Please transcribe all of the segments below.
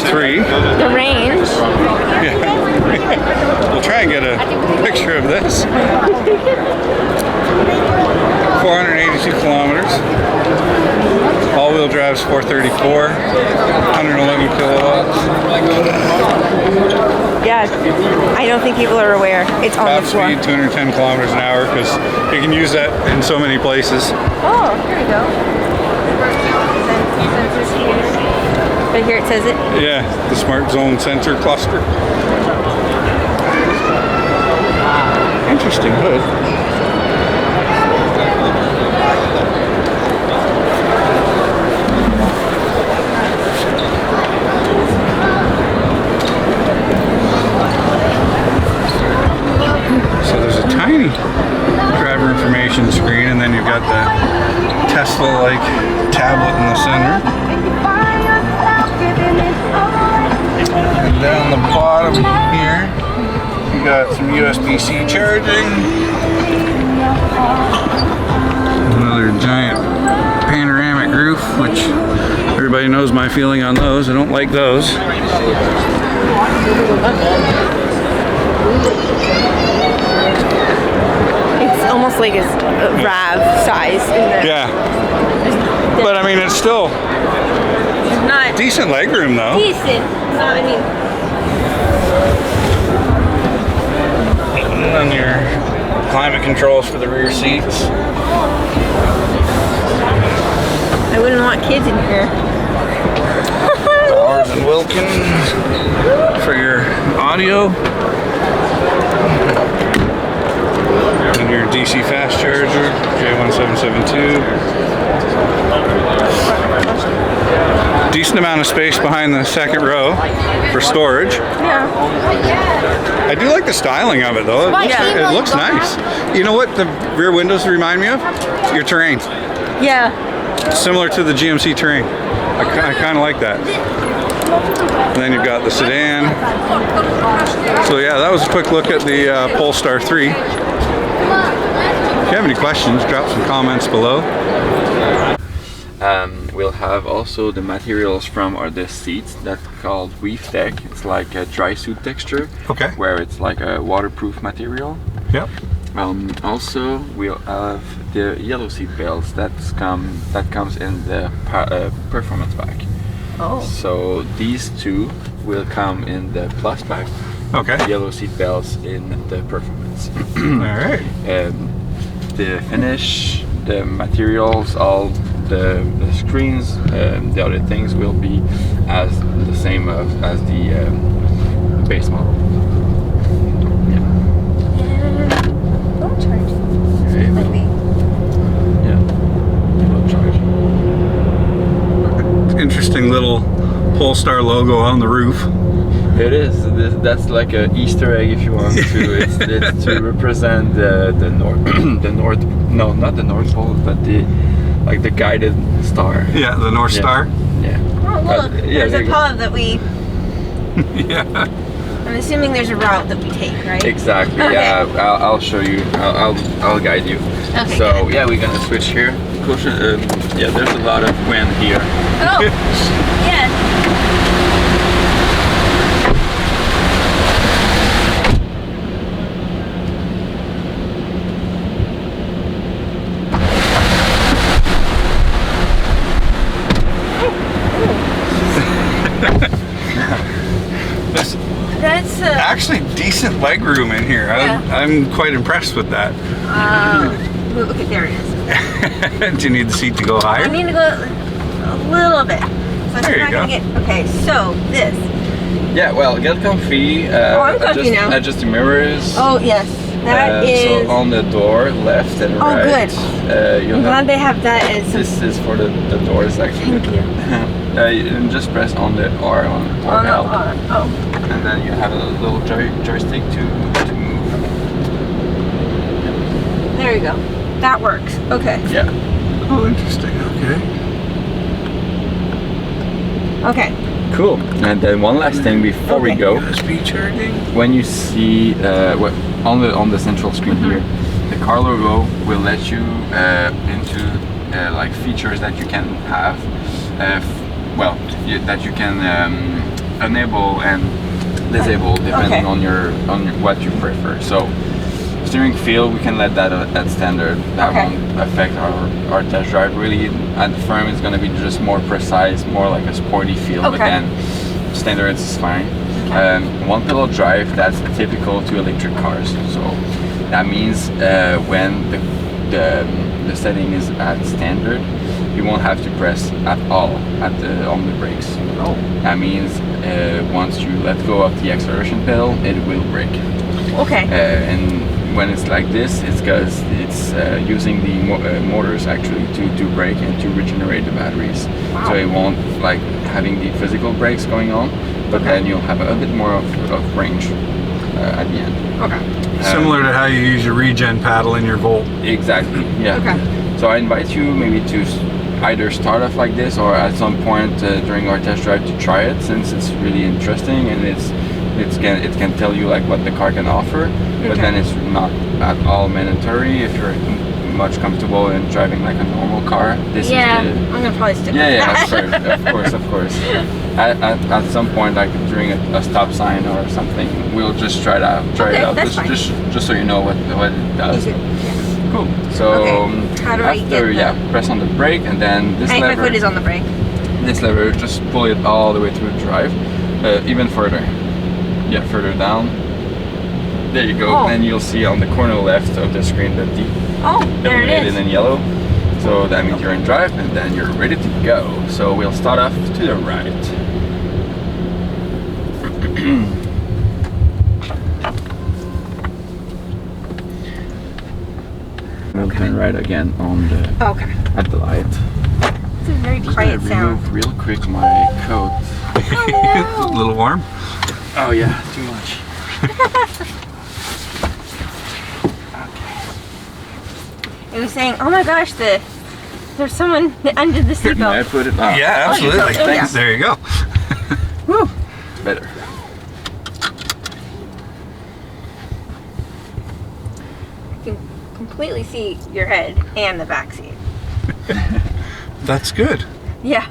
3. The range. Yeah. We'll try and get a picture of this. 482 kilometers. All-wheel drive's 434. 111 kilowatts. Yeah, I don't think people are aware. It's on Top the floor. speed 210 kilometers an hour because you can use that in so many places. Oh, here we go. Sensors here. But here it says it. Yeah, the smart zone sensor cluster. Interesting hood. So there's a tiny driver information screen, and then you've got the Tesla-like tablet in the center. And down the bottom here, you got some USB-C charging. Another giant panoramic roof, which everybody knows my feeling on those. I don't like those. It's almost like a RAV size in there. Yeah. But I mean, it's still Not decent legroom though. decent. I mean, And then your climate controls for the rear seats. I wouldn't want kids in here. Bowers and Wilkins for your audio. And your DC fast charger, J1772. Decent amount of space behind the second row for storage. Yeah. I do like the styling of it though. It looks nice. You know what the rear windows remind me of? Your Terrain. Yeah. Similar to the GMC Terrain. I kind of like that. And then you've got the sedan. So yeah, that was a quick look at the Polestar 3. If you have any questions, drop some comments below. We'll have also the materials from the seats that's called weave deck. It's like a dry suit texture. Okay. Where it's like a waterproof material. Yep. Also, we'll have the yellow seat belts that comes in the performance pack. Oh. So these two will come in the plus pack. Okay. Yellow seat belts in the performance. All right. The finish, the materials, all the screens, the other things will be as the same as the base model. Don't charge. Yeah, no charge. Interesting little Polestar logo on the roof. It is. That's like an Easter egg, if you want to. It's to represent the north, No, not the North Pole, but the guided star. Yeah, the North Star. Yeah. Oh look, there's a path that we. Yeah. I'm assuming there's a route that we take, right? Exactly. Okay. Yeah. I'll show you. I'll guide you. Okay, So good. yeah, we're gonna switch here. Caution. Yeah, there's a lot of wind here. Oh. Yeah. That's Actually, decent legroom in here. Yeah. I'm quite impressed with that. look at there it is. Do you need the seat to go higher? I need to go a little bit. So There you not go. gonna get, okay, so this. Yeah. Well, get comfy. I'm comfy now. Adjust the mirrors. Oh yes, that is. So on the door, left and Oh, right. good. You'll I'm have, glad they have that as. this is for the doors actually. Thank you. And just press on the R on or L. Oh. And then you have a little joystick to move. There you go. That works. Okay. Yeah. Oh, interesting. Okay. Okay. Cool. And then one last thing before we go. USB charging. When you see on the central screen here, the car logo will let you into like features that you can have. That you can enable and disable depending on your what you prefer. So steering feel, we can let that at standard. That won't affect our test drive. Really, at the frame, it's going to be just more precise, more like a sporty feel. But then standard is fine. One pedal drive, that's typical to electric cars. So that means when the setting is at standard, you won't have to press at all on the brakes. Oh. That means once you let go of the acceleration pedal, it will brake. Okay. And when it's like this, it's because it's using the motors actually to brake and to regenerate the batteries. Wow. So it won't like having the physical brakes going on, but then you'll have a bit more of range at the end. Okay. Similar to how you use your regen paddle in your Volt. Exactly, yeah. Okay. So I invite you maybe to either start off like this or at some point during our test drive to try it, since it's really interesting and it can tell you like what the car can offer, but then it's not at all mandatory if you're much comfortable in driving like a normal car. This I'm is gonna probably stick with of that. course. At some point, like during a stop sign or something, we'll just try it out. That's fine. Just so you know what it does. Cool. So how do I get press on the brake and then this lever. My foot is on the brake. This lever, just pull it all the way through the drive, even further. Yeah, further down. There you go. Then you'll see on the corner left of the screen that the there it is. illuminated in yellow. So that means you're in drive and then you're ready to go. So we'll start off to the right. We'll turn right again on the at the light. It's a very quiet sound. Remove real quick my coat. A little warm? Oh yeah, too much. It was saying, oh my gosh, there's someone under the May I seatbelt. put it on? Yeah, absolutely. Thanks. There you go. Woo. Better. I can completely see your head and the back seat. That's good. Yeah.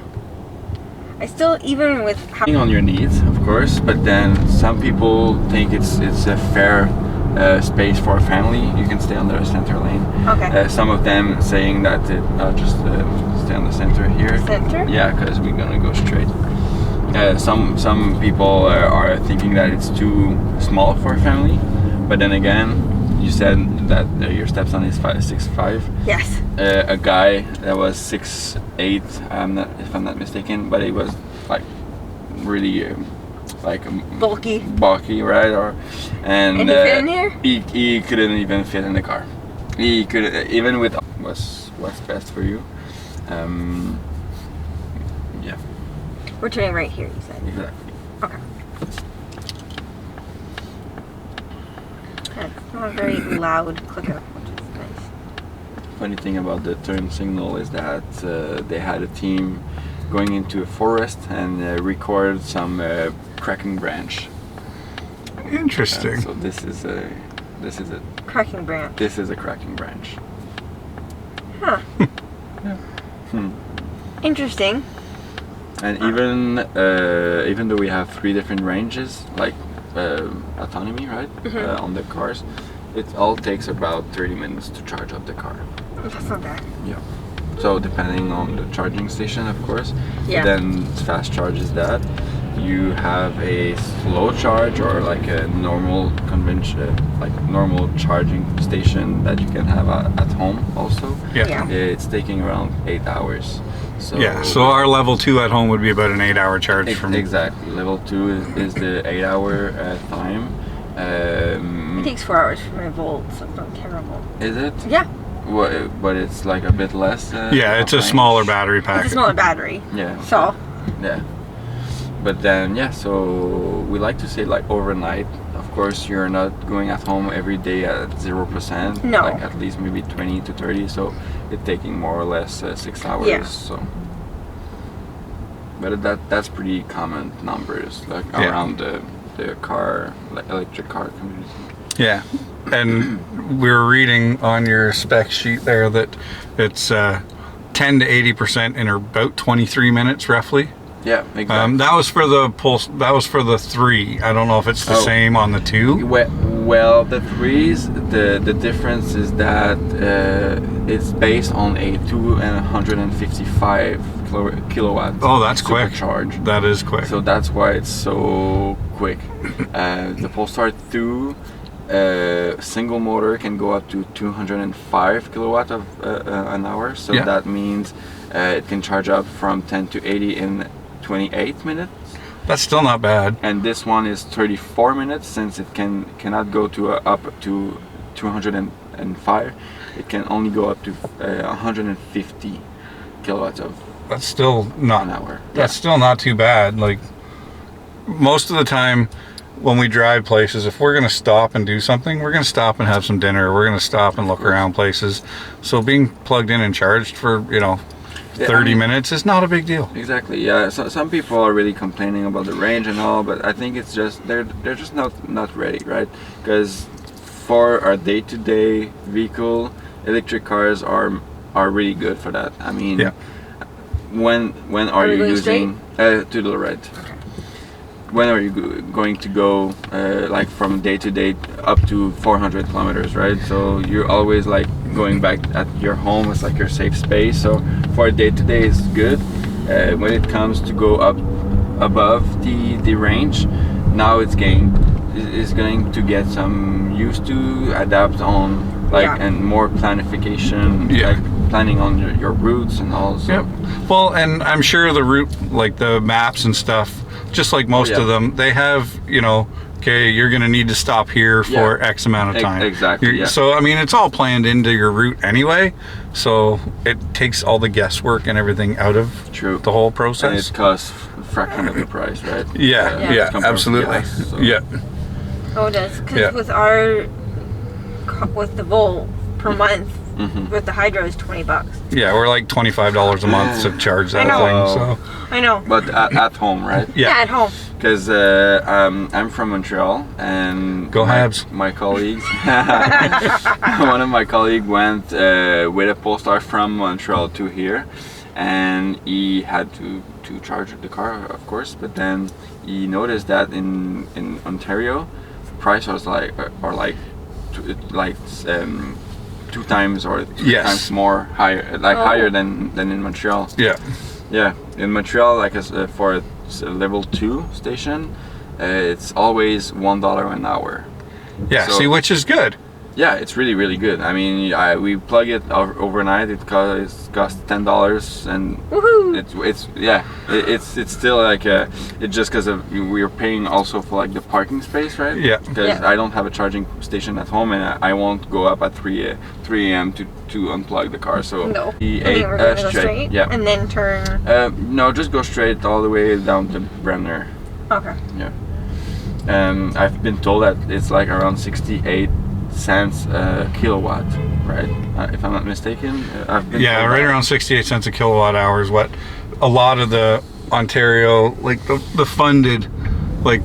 I still, even with how On your needs, of course, but then some people think it's a fair space for a family. You can stay on the center lane. Okay. Some of them saying that I'll just stay on the center here. Center? Yeah, because we're gonna go straight. Some people are thinking that it's too small for a family, but then again, you said that your stepson is 6'5". Yes. A guy that was 6'8", if I'm not mistaken, but he was like really bulky, right? And he fit in here? He couldn't even fit in the car. He could even with what's best for you. Yeah. We're turning right here, you said. Exactly. Okay. It's not a very loud clicker, which is nice. Funny thing about the turn signal is that they had a team going into a forest and record some cracking branch. Interesting. So this is a Cracking branch. This is a cracking branch. Huh. Yeah. Interesting. And even though we have 3 different ranges, like autonomy, right, on the cars, it all takes about 30 minutes to charge up the car. That's not bad. Yeah. So depending on the charging station, of course. Yeah. Then fast charge is that. You have a slow charge or like a normal convention, like normal charging station that you can have at home also. Yeah. It's taking around 8 hours. So Yeah, so our level 2 at home would be about an 8-hour charge from... Exactly. Level 2 is the 8-hour time. It takes 4 hours for my Volt, so it's not terrible. Is it? Yeah. But it's like a bit less. Yeah, it's a smaller battery pack. It's a smaller battery. Yeah. So. Yeah. But then, yeah, so we like to say like overnight. Of course, you're not going at home every day at 0%. No. Like at least maybe 20 to 30. So it's taking more or less 6 hours. Yeah. So. But that's pretty common numbers, like around the car, like electric car community. Yeah, and we were reading on your spec sheet there that it's 10 to 80% in about 23 minutes roughly. Yeah, exactly. That was for the Pulse. That was for the 3. I don't know if it's the same on the 2. Well, the 3s, the difference is that it's based on a 255 kilowatt. Oh, that's quick. Supercharge. That is quick. So that's why it's so quick. The Polestar 2 single motor can go up to 205 kilowatt of an hour. So that means it can charge up from 10 to 80 in 28 minutes. That's still not bad. And this one is 34 minutes, since it cannot go to up to 205. It can only go up to 150 kilowatts of That's still not an hour. That's still not too bad. Like most of the time when we drive places, if we're gonna stop and do something, we're gonna stop and have some dinner. We're gonna stop and look around places. So being plugged in and charged for 30 minutes is not a big deal. Exactly. Yeah. So some people are really complaining about the range and all, but I think it's just they're just not ready, right? Because for our day-to-day vehicle, electric cars are really good for that. I mean, when are you using to the right? When are you going to go like from day to day up to 400 kilometers, right? So you're always like going back at your home. It's like your safe space. So for day to day, it's good. When it comes to go up above the range, now it's going to get some used to adapt on and more planification, like planning on your routes and all. So. Well, and I'm sure the route, like the maps and stuff, just like most of them, they have, okay, you're going to need to stop here for X amount of time. Exactly. So, I mean, it's all planned into your route anyway. So it takes all the guesswork and everything out of the whole process. And it costs a fraction of the price, right? Yeah, absolutely. Yeah. Oh, it does. Because with the Volt per month, with the Hydro is $20. Yeah, we're like $25 a month to charge that thing. So I know. But at home, right? Yeah, at home. Because I'm from Montreal, and go Habs. My colleagues, one of my colleagues went with a Polestar from Montreal to here, and he had to charge the car, of course. But then he noticed that in Ontario, the price was two times or three times more higher than in Montreal. Yeah. In Montreal, for a level 2 station, it's always $1 an hour. Yeah. So, see, which is good. Yeah, it's really, really good. I mean, we plug it overnight. It costs $10, and it's still like it's just because we're paying also for like the parking space, right? Yeah. Because I don't have a charging station at home, and I won't go up at 3 a.m. to unplug the car. So no. We're gonna go straight. Yeah. And then turn. No, just go straight all the way down to Bremner. Okay. Yeah. I've been told that it's like around 68 cents a kilowatt, right? If I'm not mistaken. Right around 68 cents a kilowatt hour is what a lot of the Ontario, like the funded, like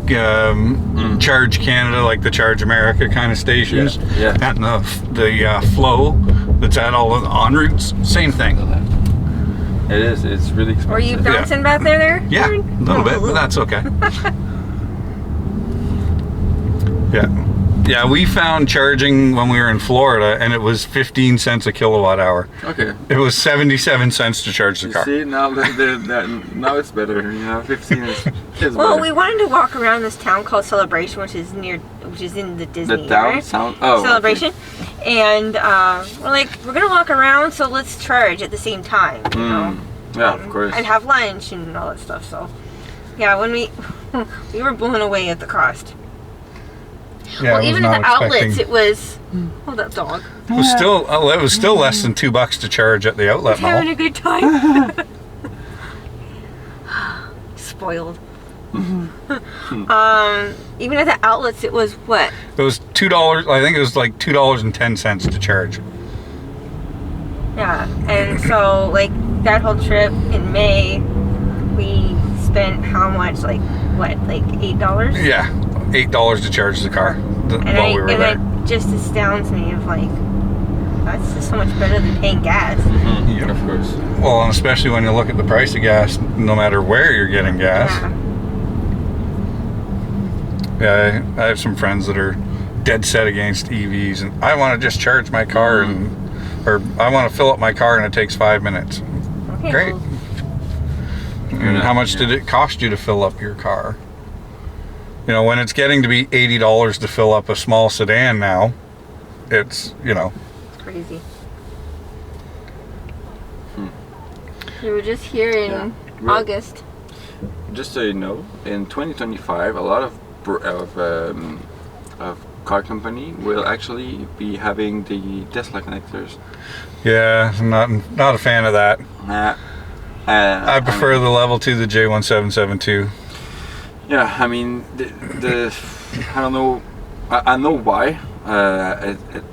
Charge Canada, like the Charge America kind of stations, and the Flow that's at all the en routes, same thing. It is. It's really expensive. Were you bouncing back there? Yeah, a little bit, but that's okay. Yeah, we found charging when we were in Florida, and it was 15 cents a kilowatt hour. Okay. It was 77 cents to charge the car. See, now now it's better. 15 is well, better. we wanted to walk around this town called Celebration, which is in the Disney. The town sound. Oh. Celebration, okay. And we're gonna walk around, so let's charge at the same time. Yeah, of course. And have lunch and all that stuff. So, yeah, when we were blown away at the cost. Yeah, well, even at the outlets, it was. Oh, that dog. It was still less than $2 to charge at the outlet mall. Having a good time. Spoiled. Even at the outlets, it was what? It was $2. I think it was like $2.10 to charge. Yeah, and so like that whole trip in May, we spent how much? Like what? Like $8? Yeah. $8 to charge the car while we were there. And it just astounds me of like That's just so much better than paying gas. Mm-hmm. Of course. Well, and especially when you look at the price of gas, no matter where you're getting gas. Yeah. Yeah, I have some friends that are dead set against EVs, and I want to just charge my car, or I want to fill up my car and it takes 5 minutes. Okay, Great. well, And how much did it cost you to fill up your car? You know, when it's getting to be $80 to fill up a small sedan now, it's, you know. it's crazy. We were just here in August. Just so you know, in 2025, a lot of car company will actually be having the Tesla connectors. Yeah, I'm not a fan of that. I prefer the level 2, the J1772. Yeah, I mean, the I don't know. I know why.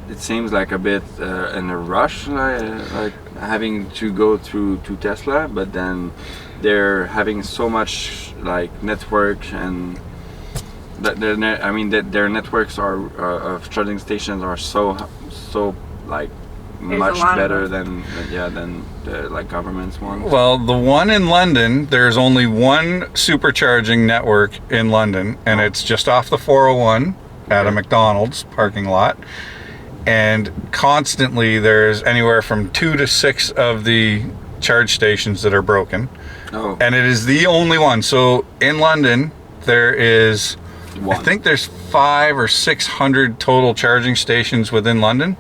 It seems like a bit in a rush, like having to go through to Tesla, but then they're having so much like network, and that their networks are of charging stations are so like much better than the like government's ones. Well, the one in London, there's only one supercharging network in London, and it's just off the 401 at a McDonald's parking lot. And constantly there's anywhere from 2 to 6 of the charge stations that are broken. Oh. And it is the only one. So in London, there is, I think there's 500 or 600 total charging stations within London.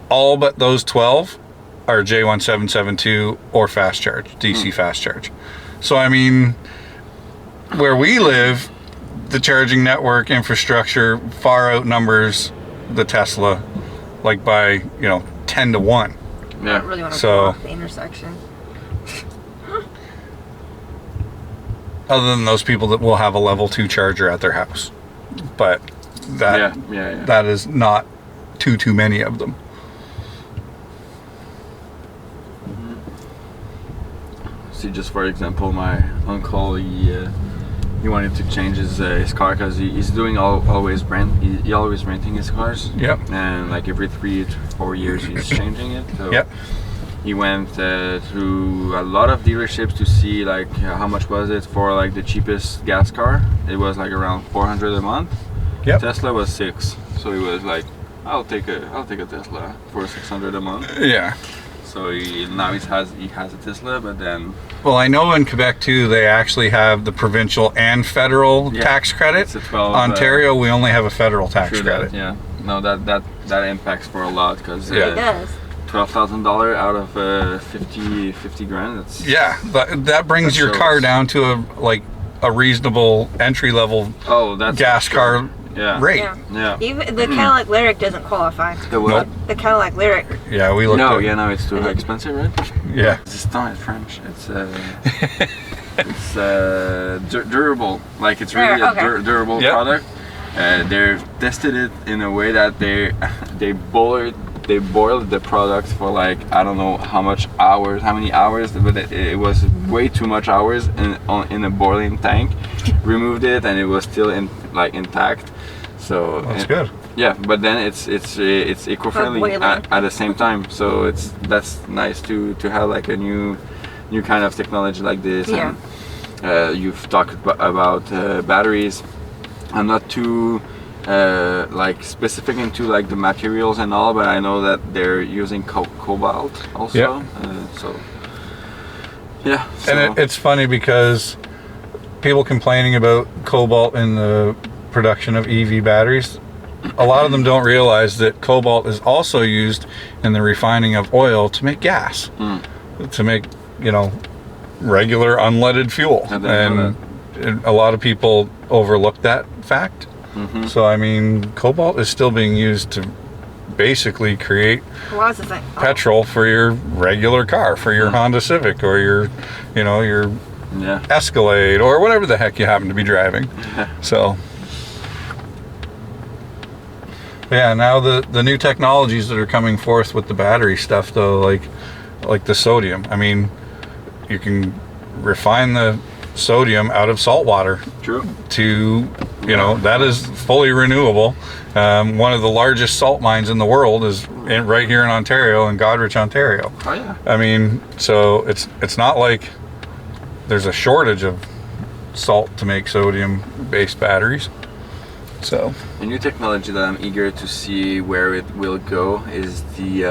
All but those 12 are J1772 or fast charge, DC fast charge. So I mean, where we live, the charging network infrastructure far outnumbers the Tesla, like by 10 to 1. I don't really want to So- go off the intersection. Other than those people that will have a level 2 charger at their house, but that that is not too many of them. See, just for example, my uncle, he wanted to change his car because he's doing always renting his cars. Yep. And like every 3 to 4 years he's changing it. So Yep. he went through a lot of dealerships to see like how much was it for like the cheapest gas car. It was like around 400 a month. Yep. Tesla was 6, so he was like, I'll take a Tesla for 600 a month. Yeah. So now he has a Tesla, but then Well, I know in Quebec too, they actually have the provincial and federal tax credit. it's a 12, Ontario, we only have a federal tax credit. Yeah. No, that impacts for a lot because It does. $12,000 out of 50 grand. That's That brings your car down to a reasonable entry level gas car rate. Yeah. Even the Cadillac Lyric doesn't qualify. The what? The Cadillac Lyric. Yeah, we looked No, at no, it's too expensive, right? Yeah. It's not French. It's durable. Like it's really a durable product. They've tested it in a way that they boiled the product for like I don't know how many hours, but it was way too much hours in a boiling tank. Removed it and it was still intact. So that's good. Yeah, but then it's eco-friendly at the same time. So that's nice to have like a new kind of technology like this. Yeah. And you've talked about batteries. I'm not too specific into like the materials and all, but I know that they're using cobalt also. Yep. So yeah. And it's funny because people complaining about cobalt in the production of EV batteries, a lot of them don't realize that cobalt is also used in the refining of oil to make gas, to make regular unleaded fuel, and a lot of people overlook that fact. So I mean, cobalt is still being used to basically create petrol for your regular car, for your Honda Civic or your Escalade or whatever the heck you happen to be driving. So yeah, now the new technologies that are coming forth with the battery stuff though, like the sodium, I mean, you can refine the sodium out of salt water. True. To, you know, that is fully renewable. One of the largest salt mines in the world is right here in Ontario, in Godrich, Ontario. Oh yeah. I mean, so it's not like there's a shortage of salt to make sodium-based batteries. So a new technology that I'm eager to see where it will go is the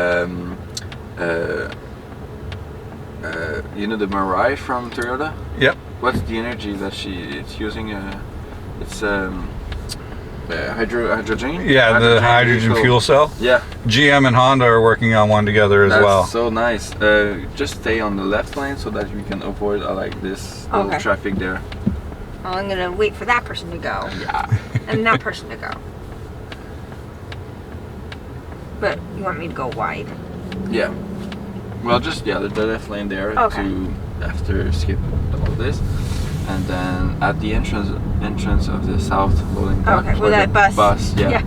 you know, the Mirai from Toyota. yep. What's the energy that it's using? It's hydrogen. Yeah, the hydrogen fuel cell. Yeah, GM and Honda are working on one together as that's well. so nice. Just stay on the left lane so that we can avoid like this little Okay. traffic there. Well, I'm gonna wait for that person to go Yeah. and that person to go. But you want me to go wide? Yeah. Well, just the left lane there Okay. to after skip all this, and then at the entrance of the south loading dock. Okay, where with the that bus. Yeah.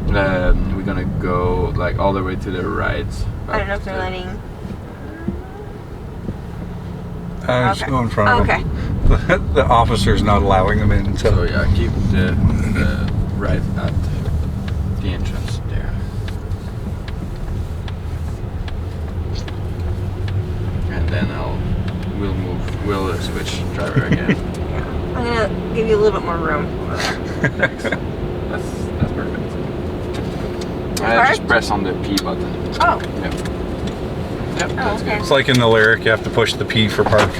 We're gonna go like all the way to the right. I don't know if they're letting. Just Okay. go in front of Okay. them. The officer's not allowing them in. So yeah, keep the right at the entrance there. And then we'll switch driver again. I'm gonna give you a little bit more room over there. Thanks. That's perfect. Parked? Just press on the P button. Oh. Yep. Yep, Oh, that's okay. It's like in the lyric, you have to push the P for park.